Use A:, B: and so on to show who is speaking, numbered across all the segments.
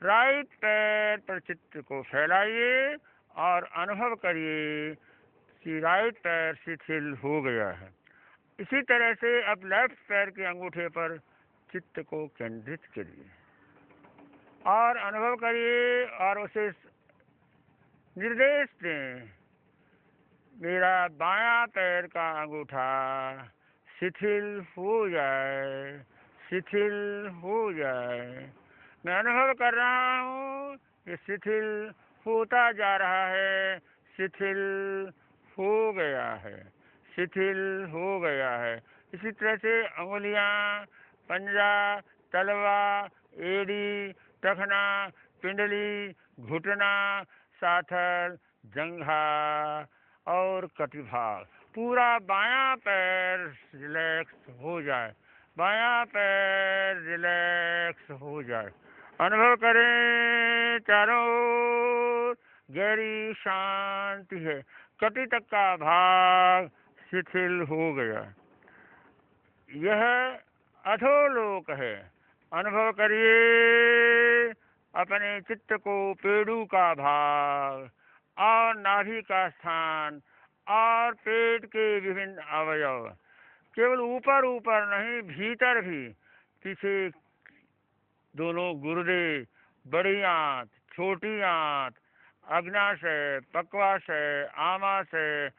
A: Right पैर पर चित्त को फैलाइए और अनुभव करिए कि राइट पैर शिथिल हो गया है। इसी तरह से अब लेफ्ट पैर के अंगूठे पर चित्त को केंद्रित करिए और अनुभव करिए और उसे निर्देश दें, मेरा बायां पैर का अंगूठा शिथिल हो जाए, शिथिल हो जाए। मैं अनुभव कर रहा हूँ कि शिथिल होता जा रहा है, शिथिल हो गया है, शिथिल हो गया है। इसी तरह से अंगुलियां, पंजा, तलवा, एड़ी, टखना, पिंडली, घुटना, साथर, जंघा और कटिभाग, पूरा बायां पैर रिलैक्स हो जाए, बायां पैर रिलैक्स हो जाए। अनुभव करें चारों ओर गहरी शांति है, कटी तक का भाग शिथिल हो गया। यह अधोलोक है। अनुभव करिए अपने चित्त को पेड़ू का भाग और नाभि का स्थान और पेट के विभिन्न अवयव, केवल ऊपर ऊपर नहीं भीतर भी, पीछे दोनों गुर्दे, बड़ी आंत, छोटी आंत, अग्नाशय, पक्वाशय, आमाशय,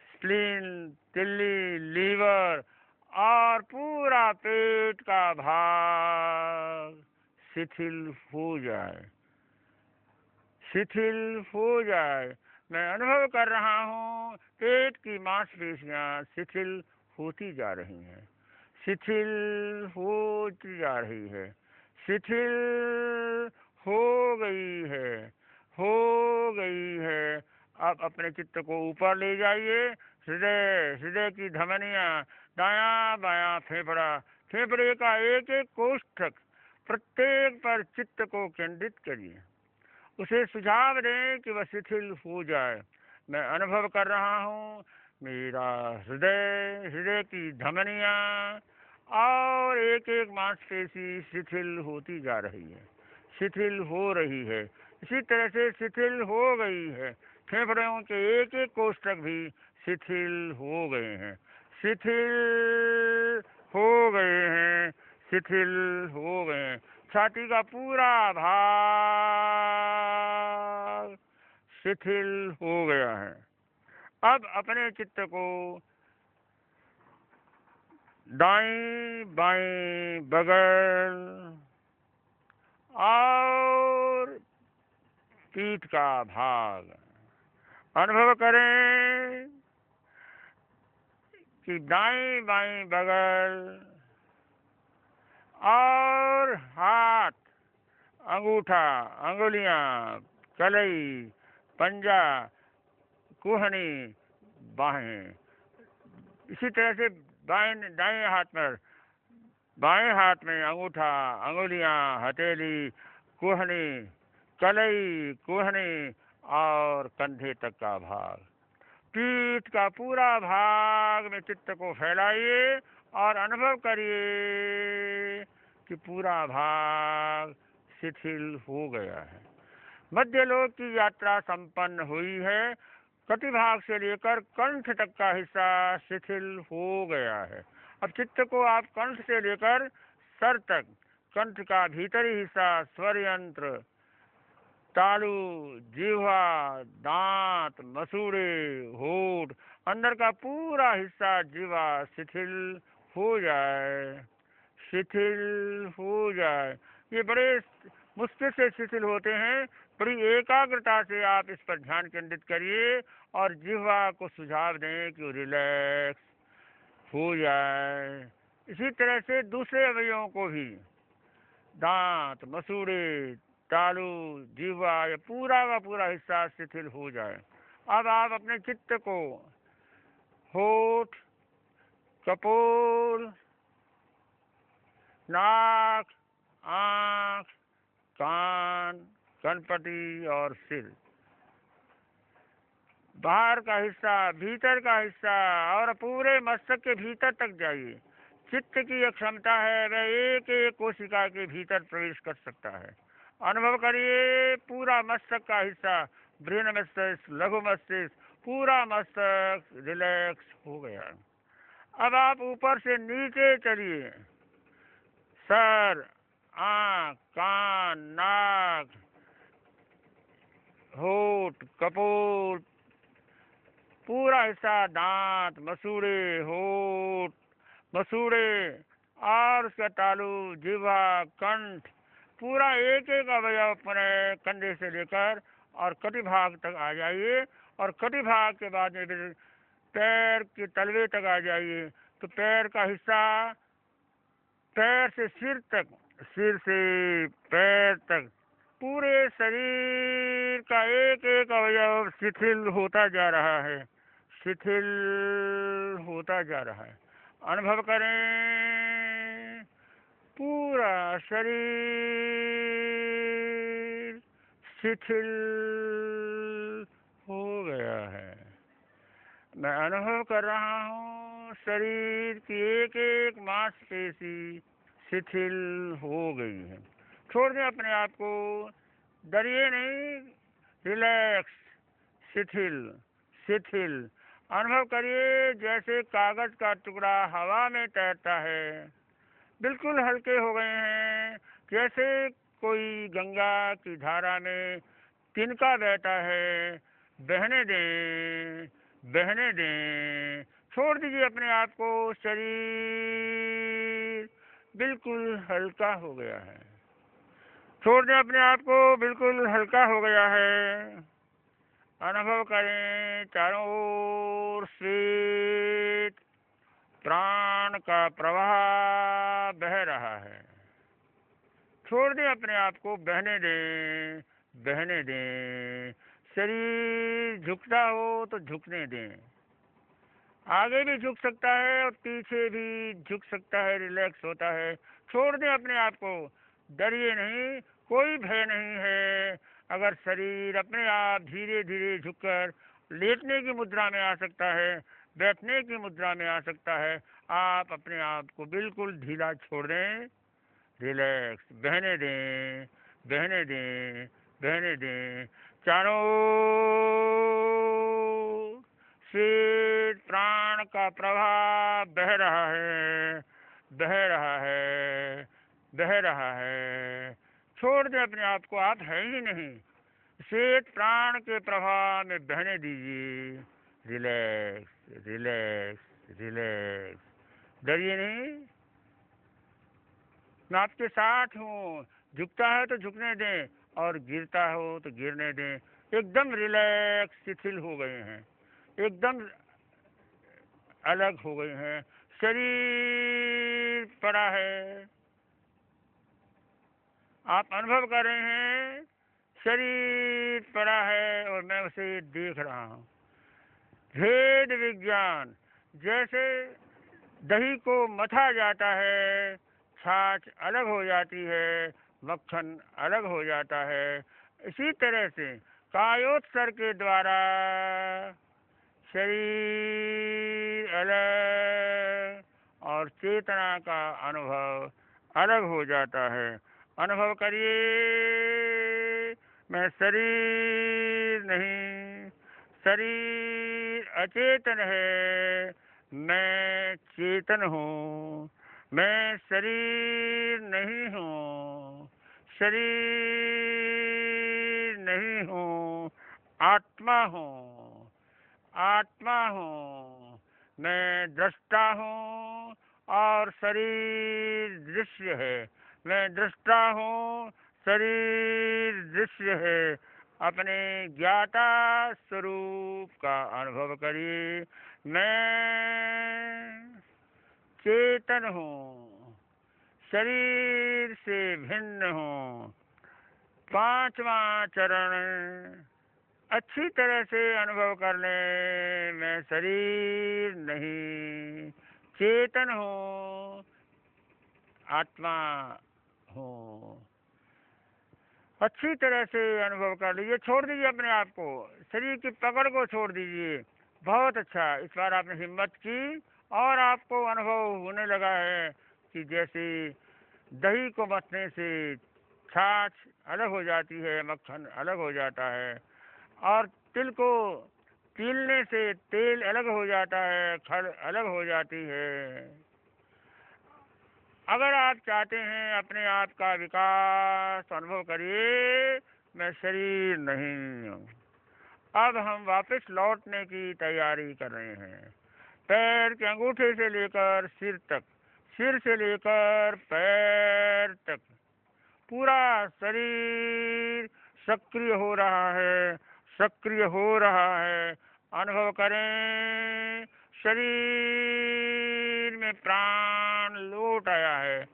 A: स्प्लीन, तिल्ली, लीवर और पूरा पेट का भाग शिथिल हो जाए, शिथिल हो जाए। मैं अनुभव कर रहा हूँ पेट की मांसपेशियां शिथिल होती जा रही हैं, शिथिल होती जा रही है, शिथिल हो गई है, हो गई है। अब अपने चित्त को ऊपर ले जाइए, हृदय, हृदय की धमनियां, दायां बायां फेफड़ा, फेफड़े का एक एक कोष्ठक, प्रत्येक पर चित्त को केंद्रित करिए, उसे सुझाव दें कि वह शिथिल हो जाए। मैं अनुभव कर रहा हूँ मेरा हृदय, हृदय की धमनियां और एक एक मांसपेशी शिथिल होती जा रही है, शिथिल हो रही है। इसी तरह से शिथिल हो गई है, फेफड़ों के एक एक कोष्ठक भी शिथिल हो गए हैं, शिथिल हो गए हैं, शिथिल हो गए हैं। छाती का पूरा भाग शिथिल हो गया है। अब अपने चित्त को दाएं बाएं बगल और पीठ का भाग अनुभव करें कि दाएं बाएं बगल और हाथ, अंगूठा, अंगुलियां, कलाई, पंजा, कुहनी, बाहें, इसी तरह से दाएं हाथ पर, बाएं हाथ में अंगूठा, अंगुलियां, हथेली, कुहनी, कलाई, कुहनी और कंधे तक का भाग, पीठ का पूरा भाग में चित्त को फैलाइए और अनुभव करिए कि पूरा भाग शिथिल हो गया है। मध्यलोक की यात्रा संपन्न हुई है। कटिभाग से लेकर कंठ तक का हिस्सा शिथिल हो गया है। अब चित्त को आप कंठ से लेकर सर तक, कंठ का भीतरी हिस्सा, स्वर यंत्र, तालू, जीवा, दांत, मसूड़े, होठ, अंदर का पूरा हिस्सा जीवा शिथिल हो जाए, शिथिल हो जाए। ये बड़े मुश्किल से शिथिल होते हैं। बड़ी एकाग्रता से आप इस पर ध्यान केंद्रित करिए और जिह्वा को सुझाव दें कि रिलैक्स हो जाए। इसी तरह से दूसरे अवयवों को भी, दांत, मसूड़े, तालू, जिह्वा, ये पूरा का पूरा हिस्सा शिथिल हो जाए। अब आप अपने चित्त को होठ, कपोल, नाक, आँख, कान, कनपटी और सिर, बाहर का हिस्सा, भीतर का हिस्सा और पूरे मस्तक के भीतर तक जाइए। चित्त की एक क्षमता है, वह एक एक कोशिका के भीतर प्रवेश कर सकता है। अनुभव करिए पूरा मस्तक का हिस्सा, ब्रेन मस्तिष्क, लघु मस्तिष्क, पूरा मस्तक रिलैक्स हो गया। अब आप ऊपर से नीचे चलिए, सर, आँख, कान, नाक, होठ, कपोल, पूरा हिस्सा, दांत, मसूड़े, होठ, मसूड़े और उसका तालु, जिह्वा, कंठ, पूरा एक एक अवयव अपने कंधे से लेकर और कटी भाग तक आ जाइए, और कटी भाग के बाद में फिर पैर के तलवे तक आ जाइए। तो पैर का हिस्सा, पैर से सिर तक, सिर से पैर तक, पूरे शरीर का एक एक अवयव शिथिल होता जा रहा है, शिथिल होता जा रहा है। अनुभव करें, पूरा शरीर शिथिल हो गया है। मैं अनुभव कर रहा हूँ शरीर की एक एक मांसपेशी शिथिल हो गई है। छोड़ दें अपने आप को, डरिए नहीं, रिलैक्स, शिथिल, शिथिल। अनुभव करिए जैसे कागज का टुकड़ा हवा में तैरता है, बिल्कुल हल्के हो गए हैं, जैसे कोई गंगा की धारा में तिनका बहता है। बहने दें, बहने दें, छोड़ दीजिए अपने आप को, शरीर बिल्कुल हल्का हो गया है। छोड़ दें अपने आप को, बिल्कुल हल्का हो गया है। अनुभव करें चारों ओर श्वेत प्राण का प्रवाह बह रहा है। छोड़ दें अपने आप को, बहने दें, बहने दें। शरीर झुकता हो तो झुकने दें, आगे भी झुक सकता है और पीछे भी झुक सकता है, रिलैक्स होता है। छोड़ दें अपने आप को, डरिए नहीं, कोई भय नहीं है। अगर शरीर अपने आप धीरे धीरे झुककर लेटने की मुद्रा में आ सकता है, बैठने की मुद्रा में आ सकता है, आप अपने आप को बिल्कुल ढीला छोड़ दें, रिलैक्स, बहने दें, बहने दें, बहने दें। चारों श्वेत प्राण का प्रवाह बह रहा है, बह रहा है, बह रहा है। छोड़ दें अपने आप को, आप है ही नहीं, श्वेत प्राण के प्रवाह में बहने दीजिए। रिलैक्स, रिलैक्स, रिलैक्स, डरिए नहीं, मैं आपके साथ हूँ। झुकता है तो झुकने दें और गिरता हो तो गिरने दें। एकदम रिलैक्स, शिथिल हो गए हैं, एकदम अलग हो गए हैं। शरीर पड़ा है, आप अनुभव कर रहे हैं, शरीर पड़ा है और मैं उसे देख रहा हूँ। भेद विज्ञान, जैसे दही को मथा जाता है, छाछ अलग हो जाती है, मक्खन अलग हो जाता है, इसी तरह से कायोत्सर्ग के द्वारा शरीर अलग और चेतना का अनुभव अलग हो जाता है। अनुभव करिए, मैं शरीर नहीं, शरीर अचेतन है, मैं चेतन हूँ। मैं शरीर नहीं हूँ, शरीर नहीं हूँ, आत्मा हूँ, आत्मा हूँ। मैं दृष्टा हूँ और शरीर दृश्य है। मैं दृष्टा हूँ, शरीर दृश्य है। अपने ज्ञाता स्वरूप का अनुभव करिए। मैं चेतन हूँ, शरीर से भिन्न हूँ। पांचवा चरण अच्छी तरह से अनुभव कर लें। मैं शरीर नहीं, चेतन हूँ, आत्मा हूँ। अच्छी तरह से अनुभव कर लीजिए। छोड़ दीजिए अपने आप को, शरीर की पकड़ को छोड़ दीजिए। बहुत अच्छा, इस बार आपने हिम्मत की और आपको अनुभव होने लगा है कि जैसे दही को मथने से छाछ अलग हो जाती है, मक्खन अलग हो जाता है, और तिल को छीलने से तेल अलग हो जाता है, खल अलग हो जाती है। अगर आप चाहते हैं अपने आप का विकास अनुभव करिए, मैं शरीर नहीं हूँ। अब हम वापस लौटने की तैयारी कर रहे हैं। पैर के अंगूठे से लेकर सिर तक, सिर से लेकर पैर तक पूरा शरीर सक्रिय हो रहा है, सक्रिय हो रहा है। अनुभव करें, शरीर में प्राण लौट आया है,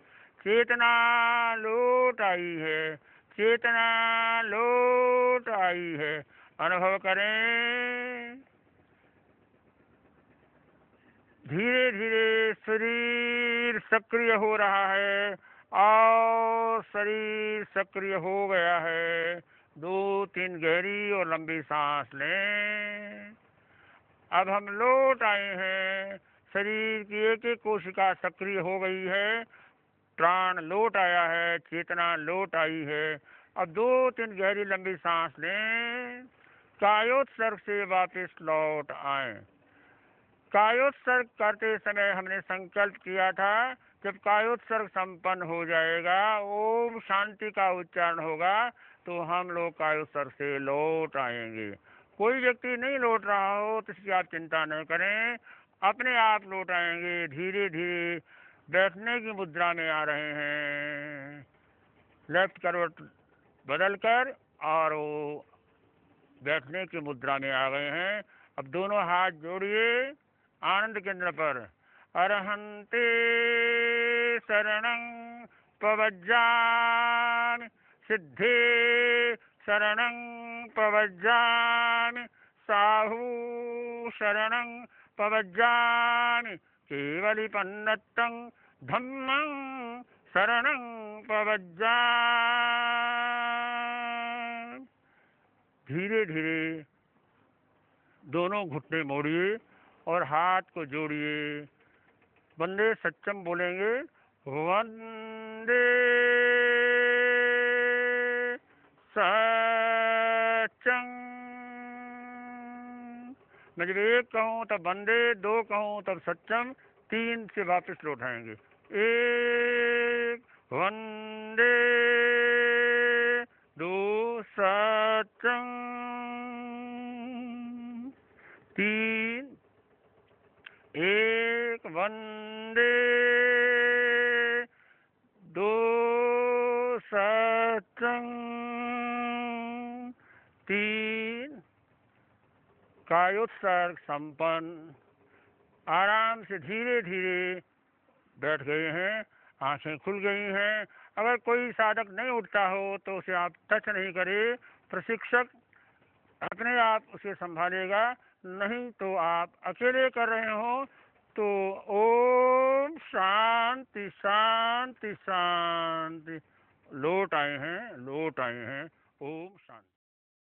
A: चेतना लौट आई है, चेतना लौट आई है। अनुभव करें, धीरे धीरे शरीर सक्रिय हो रहा है और शरीर सक्रिय हो गया है। 2-3 गहरी और लंबी सांस लें। अब हम लौट आए हैं, शरीर की एक एक कोशिका सक्रिय हो गई है, प्राण लौट आया है, चेतना लौट आई है। अब 2-3 गहरी लंबी सांस लें, कायोत्सर्ग से वापस लौट आए। कायोत्सर्ग करते समय हमने संकल्प किया था, जब कायोत्सर्ग संपन्न हो जाएगा, ओम शांति का उच्चारण होगा, तो हम लोग कायोत्सर्ग से लौट आएंगे। कोई व्यक्ति नहीं लौट रहा हो तो इसकी आप चिंता न करें, अपने आप लौट आएंगे। धीरे धीरे बैठने की मुद्रा में आ रहे हैं, लेफ्ट करवट बदल कर, और वो बैठने की मुद्रा में आ गए हैं। अब दोनों हाथ जोड़िए आनंद केंद्र पर। अरहंते शरणं प्रव्रजामि, सिद्धे शरणं प्रव्रजामि, साहू शरणं प्रव्रजामि, केवलिपन्नतं धम्मं शरणं प्रव्रजामि। धीरे धीरे दोनों घुटने मोड़िए और हाथ को जोड़िए। वंदे सच्चम बोलेंगे, वंदे सच्चम। मैं जब 1 कहूँ तब वंदे, 2 कहूँ तब सच्चम, 3 से वापस लौटाएंगे। 1 वंदे, 2 सच्चम, 3 1 वंदे, 2 सच्चम, 3 कायोत्सर्ग संपन्न। आराम से धीरे धीरे बैठ गए हैं, आंखें खुल गई हैं। अगर कोई साधक नहीं उठता हो तो उसे आप टच नहीं करें, प्रशिक्षक अपने आप उसे संभालेगा। नहीं तो आप अकेले कर रहे हो तो ओम शांति शांति शांति। लौट आए हैं, लौट आए हैं। ओम शांति।